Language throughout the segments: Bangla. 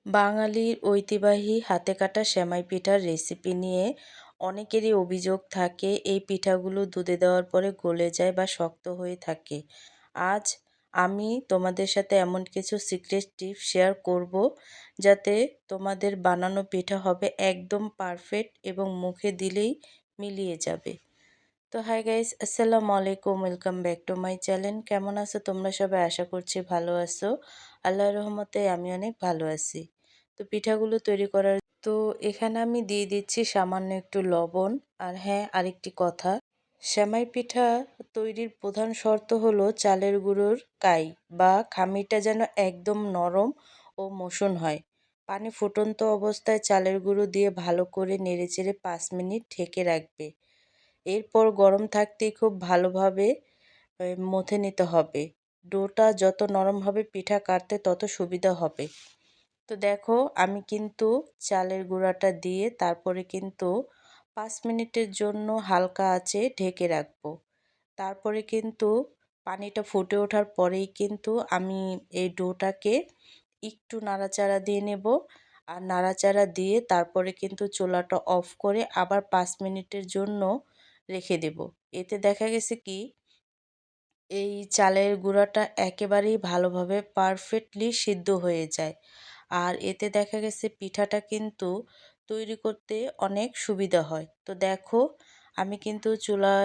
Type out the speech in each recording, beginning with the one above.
বাঙালির ঐতিহ্যবাহী হাতে কাটা সেমাই পিঠার রেসিপি নিয়ে অনেকেরই অভিযোগ থাকে এই পিঠাগুলো দুধে দেওয়ার পরে গলে যায় বা শক্ত হয়ে থাকে। আজ আমি তোমাদের সাথে এমন কিছু সিক্রেট টিপস শেয়ার করব যাতে তোমাদের বানানো পিঠা হবে একদম পারফেক্ট এবং মুখে দিলেই মিলিয়ে যাবে। তো হাই গাইস, আসসালামু আলাইকুম, welcome back to my channel. কেমন আছো তোমরা সবাই? আশা করছি ভালো আছো। আল্লাহর রহমতে আমি অনেক ভালো আছি। তো পিঠাগুলো তৈরি করার তো এখানে আমি দিয়ে দিচ্ছি সামান্য একটু লবণ। আর হ্যাঁ, আরেকটি কথা, সেমাই পিঠা তৈরির প্রধান শর্ত হলো চালের গুঁড়োর কাই বা খামিরটা যেন একদম নরম ও মসৃণ হয়। পানি ফুটন্ত অবস্থায় চালের গুঁড়ো দিয়ে ভালো করে নেড়েচেড়ে 5 মিনিট ঢেকে রাখবে। এরপর গরম থাকতেই খুব ভালোভাবে মথে নিতে হবে। ডোটা যত নরম হবে পিঠা কাটতে তত সুবিধা হবে। তো দেখো, আমি কিন্তু চালের গুঁড়াটা দিয়ে তারপরে কিন্তু 5 মিনিটের জন্য হালকা আঁচে ঢেকে রাখবো। তারপরে কিন্তু পানিটা ফুটে ওঠার পরেই কিন্তু আমি এই ডোটাকে একটু নাড়াচাড়া দিয়ে নেব। আর নাড়াচাড়া দিয়ে তারপরে কিন্তু চুলাটা অফ করে আবার 5 মিনিটের জন্য রেখে দেব। এতে দেখা গেছে কি, এই চালের গুঁড়াটা একেবারেই ভালোভাবে পারফেক্টলি সিদ্ধ হয়ে যায়। আর এতে দেখা গেছে পিঠাটা কিন্তু তৈরি করতে অনেক সুবিধা হয়। তো দেখো, আমি কিন্তু চুলা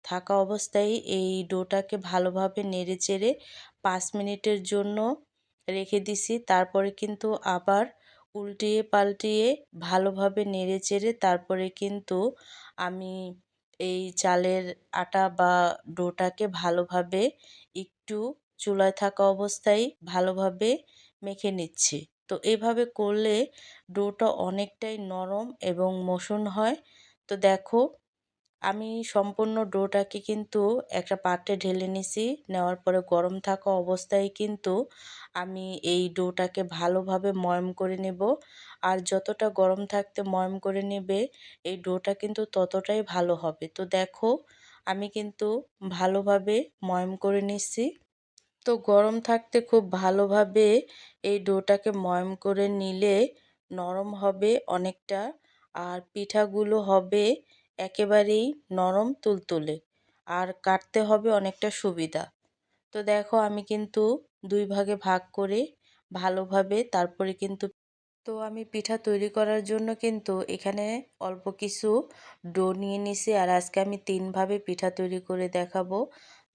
থাকা অবস্থায় এই ডোটাকে ভালোভাবে নেড়েচেড়ে 5 মিনিটের জন্য রেখে দিছি। তারপরে কিন্তু আবার উল্টিয়ে পাল্টিয়ে ভালোভাবে নেড়েচেড়ে তারপরে কিন্তু আমি এই চালের আটা বা ডোটাকে ভালোভাবে একটু চুলায় থাকা অবস্থায় ভালোভাবে মেখে নিচ্ছি। তো এভাবে করলে ডোটা অনেকটাই নরম এবং মসৃণ হয়। তো দেখো, আমি সম্পূর্ণ ডোটাকে কিন্তু একটা পাত্রে ঢেলে নিছি। নেওয়ার পরে গরম থাকা অবস্থায় কিন্তু আমি এই ডোটাকে ভালোভাবে ময়াম করে নেব। আর যতটা গরম থাকতে ময়াম করে নেবে এই ডোটা কিন্তু ততটাই ভালো হবে। তো দেখো, আমি কিন্তু ভালোভাবে ময়াম করে নিচ্ছি। তো গরম থাকতে খুব ভালোভাবে এই ডোটাকে ময়াম করে নিলে নরম হবে অনেকটা। আর পিঠাগুলো হবে একেবারেই নরম তুলতুলে। আর কাটতে হবে অনেকটা সুবিধা। তো দেখো, আমি কিন্তু 2 ভাগে ভাগ করে ভালোভাবে তারপরে কিন্তু আমি পিঠা তৈরি করার জন্য কিন্তু এখানে অল্প কিছু ডো নিয়ে নিছি। আর আজকে আমি 3ভাবে পিঠা তৈরি করে দেখাবো।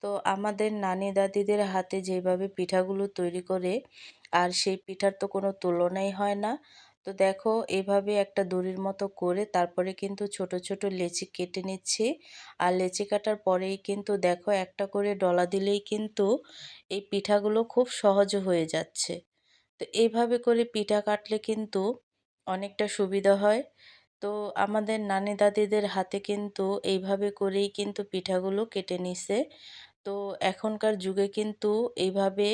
তো আমাদের নানি দাদিদের হাতে যেভাবে পিঠাগুলো তৈরি করে আর সেই পিঠার তো কোনো তুলনাই হয় না। তো দেখো, এভাবে একটা দড়ির মতো করে তারপরে কিন্তু ছোট ছোট লেচি কেটে নিচ্ছি। আর লেচি কাটার পরেই কিন্তু দেখো, একটা করে ডলা দিলেই কিন্তু এই পিঠাগুলো খুব সহজে হয়ে যাচ্ছে। তো এইভাবে করে পিঠা কাটলে কিন্তু অনেকটা সুবিধা হয়। তো আমাদের নানি দাদিদের হাতে কিন্তু এইভাবে করেই কিন্তু পিঠাগুলো কেটে নিছে। তো এখনকার যুগে কিন্তু এইভাবে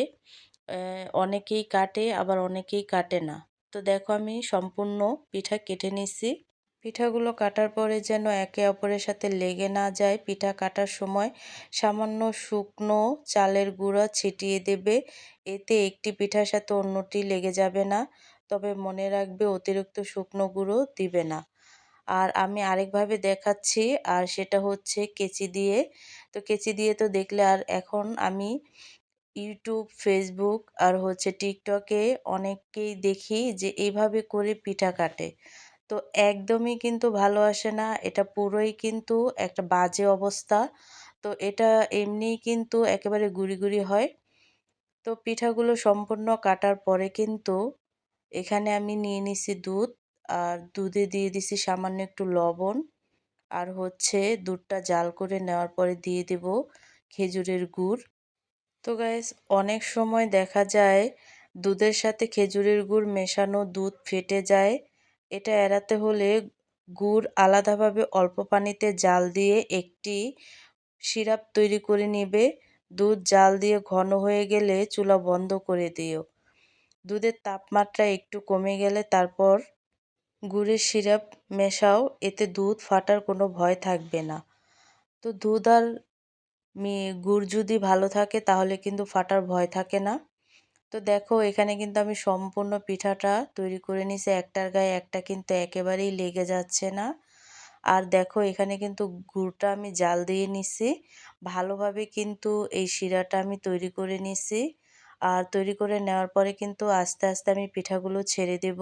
অনেকেই কাটে, আবার অনেকেই কাটে না। তো দেখো, আমি সম্পূর্ণ পিঠা কেটে নিছি। পিঠাগুলো কাটার পরে যেন একে অপরের সাথে লেগে না যায়, পিঠা কাটার সময় সামান্য শুকনো চালের গুঁড়া ছিটিয়ে দেবে। এতে একটি পিঠার সাথে অন্যটি লেগে যাবে না। তবে মনে রাখবে, অতিরিক্ত শুকনো গুঁড়ো দিবে না। আর আমি আরেকভাবে দেখাচ্ছি, আর সেটা হচ্ছে কেচি দিয়ে। তো কেচি দিয়ে তো দেখলে, আর এখন আমি ইউটিউব, ফেসবুক আর হচ্ছে টিকটকে অনেককেই দেখি যে এইভাবে করে পিঠা কাটে। তো একদমই কিন্তু ভালো আসে না, এটা পুরোই কিন্তু একটা বাজে অবস্থা। তো এটা এমনিই কিন্তু একেবারে গুঁড়ি গুঁড়ি হয়। তো পিঠাগুলো সম্পূর্ণ কাটার পরে কিন্তু এখানে আমি নিয়ে নিছি দুধ। আর দুধে দিয়ে দিছি সামান্য একটু লবণ। আর হচ্ছে দুধটা জাল করে নেওয়ার পরে দিয়ে দেব খেজুরের গুড়। তো গাইস, অনেক সময় দেখা যায় দুধের সাথে খেজুরের গুড় মেশানো দুধ ফেটে যায়। এটা এড়াতে হলে গুড় আলাদাভাবে অল্প পানিতে জাল দিয়ে একটি সিরাপ তৈরি করে নেবে। দুধ জাল দিয়ে ঘন হয়ে গেলে চুলা বন্ধ করে দিও। দুধের তাপমাত্রা একটু কমে গেলে তারপর গুড়ের সিরাপ মেশাও। এতে দুধ ফাটার কোনো ভয় থাকবে না। তো দুধ আর গুড় যদি ভালো থাকে তাহলে কিন্তু ফাটার ভয় থাকে না। তো দেখো এখানে কিন্তু আমি সম্পূর্ণ পিঠাটা তৈরি করে নিছি, একটার গায়ে একটা কিন্তু একেবারেই লেগে যাচ্ছে না। আর দেখো এখানে কিন্তু গুড়টা আমি জাল দিয়ে নিছি, ভালোভাবে কিন্তু এই শিরাটা আমি তৈরি করে নিছি। আর তৈরি করে নেওয়ার পরে কিন্তু আস্তে আস্তে আমি পিঠাগুলো ছেড়ে দেব।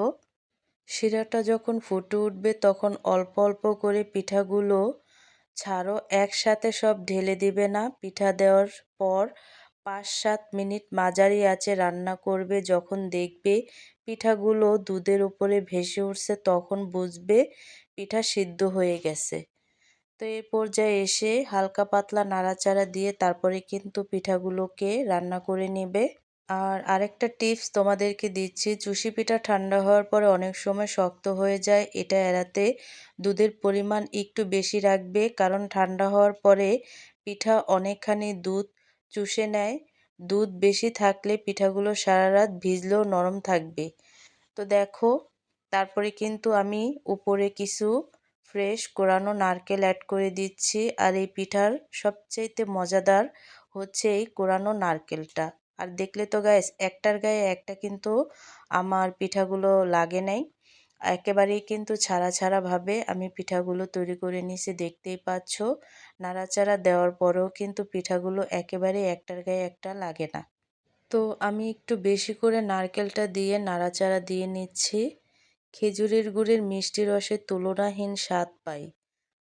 শিরাটা যখন ফুটে উঠবে তখন অল্প অল্প করে পিঠাগুলো ছাড়ো, একসাথে সব ঢেলে দিবে না। পিঠা দেওয়ার পর ৫-৭ মিনিট মাঝারি আঁচে রান্না করবে। যখন দেখবে পিঠাগুলো দুধের উপরে ভেসে উঠছে তখন বুঝবে পিঠা সিদ্ধ হয়ে গেছে। তো এই পর্যায়ে এসে হালকা পাতলা নাড়াচাড়া দিয়ে তারপরে কিন্তু পিঠাগুলোকে রান্না করে নেবে। আর আরেকটা টিপস তোমাদেরকে দিচ্ছি, চুষি পিঠা ঠান্ডা হওয়ার পরে অনেক সময় শক্ত হয়ে যায়, এটা এড়াতে দুধের পরিমাণ একটু বেশি রাখবে, কারণ ঠান্ডা হওয়ার পরে পিঠা অনেকখানি দুধ চুষে নেয়। দুধ বেশি থাকলে পিঠাগুলো সারা রাত ভিজলেও নরম থাকবে। তো দেখো তারপরে কিন্তু আমি উপরে কিছু ফ্রেশ কোরানো নারকেল অ্যাড করে দিচ্ছি। আর এই পিঠার সবচাইতে মজাদার হচ্ছে এই কোরানো নারকেলটা। আর দেখলে তো গাইস একটার গায়ে একটা কিন্তু আমার পিঠাগুলো লাগে নাই, একেবারেই কিন্তু ছাড়া ছাড়া ভাবে আমি পিঠাগুলো তৈরি করে নিয়েছি, দেখতেই পাচ্ছ। নাড়াচাড়া দেওয়ার পরেও কিন্তু পিঠাগুলো একেবারেই একটার গায়ে একটা লাগে না। তো আমি একটু বেশি করে নারকেলটা দিয়ে নাড়াচাড়া দিয়ে নিচ্ছি। খেজুরের গুড়ের মিষ্টি রসের তুলনাহীন স্বাদ পাই।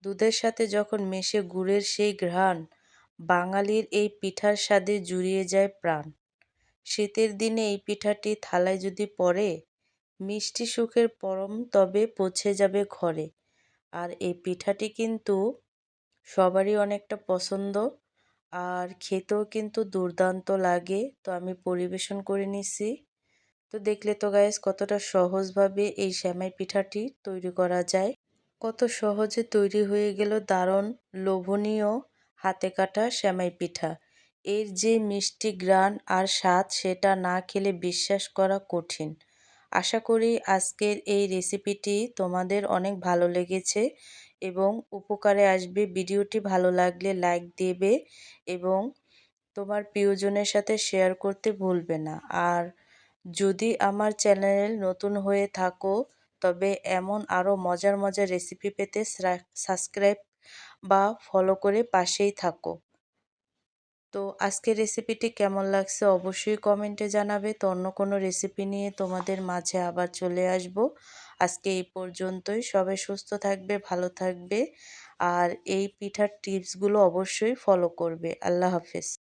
দুধের সাথে যখন মেশে গুড়ের সেই ঘ্রাণ, বাঙালির এই পিঠার স্বাদে জুড়িয়ে যায় প্রাণ। শীতের দিনে এই পিঠাটি থালায় যদি পড়ে, মিষ্টি সুখের পরম তবে পৌঁছে যাবে ঘরে। আর এই পিঠাটি কিন্তু সবারই অনেকটা পছন্দ, আর খেতেও কিন্তু দুর্দান্ত লাগে। তো আমি পরিবেশন করে নিছি। তো দেখলে তো গাইস কতটা সহজভাবে এই সেমাই পিঠাটি তৈরি করা যায়, কত সহজে তৈরি হয়ে গেল দারুণ লোভনীয় হাতে কাটা সেমাই পিঠা। এর যে মিষ্টি ঘ্রাণ আর স্বাদ সেটা না খেলে বিশ্বাস করা কঠিন। আশা করি আজকের এই রেসিপিটি তোমাদের অনেক ভালো লেগেছে এবং উপকারে আসবে। ভিডিওটি ভালো লাগলে লাইক দেবে এবং তোমার প্রিয়জনের সাথে শেয়ার করতে ভুলবে না। আর যদি আমার চ্যানেল নতুন হয়ে থাকো তবে এমন আরও মজার মজার রেসিপি পেতে সাবস্ক্রাইব বা ফলো করে পাশেই থাকো। তো আজকের রেসিপিটি কেমন লাগছে অবশ্যই কমেন্টে জানাবে। তো অন্য কোনো রেসিপি নিয়ে তোমাদের মাঝে আবার চলে আসব। আজকে এই পর্যন্তই। সবাই সুস্থ থাকবে, ভালো থাকবে আর এই পিঠার টিপসগুলো অবশ্যই ফলো করবে। আল্লাহ হাফেজ।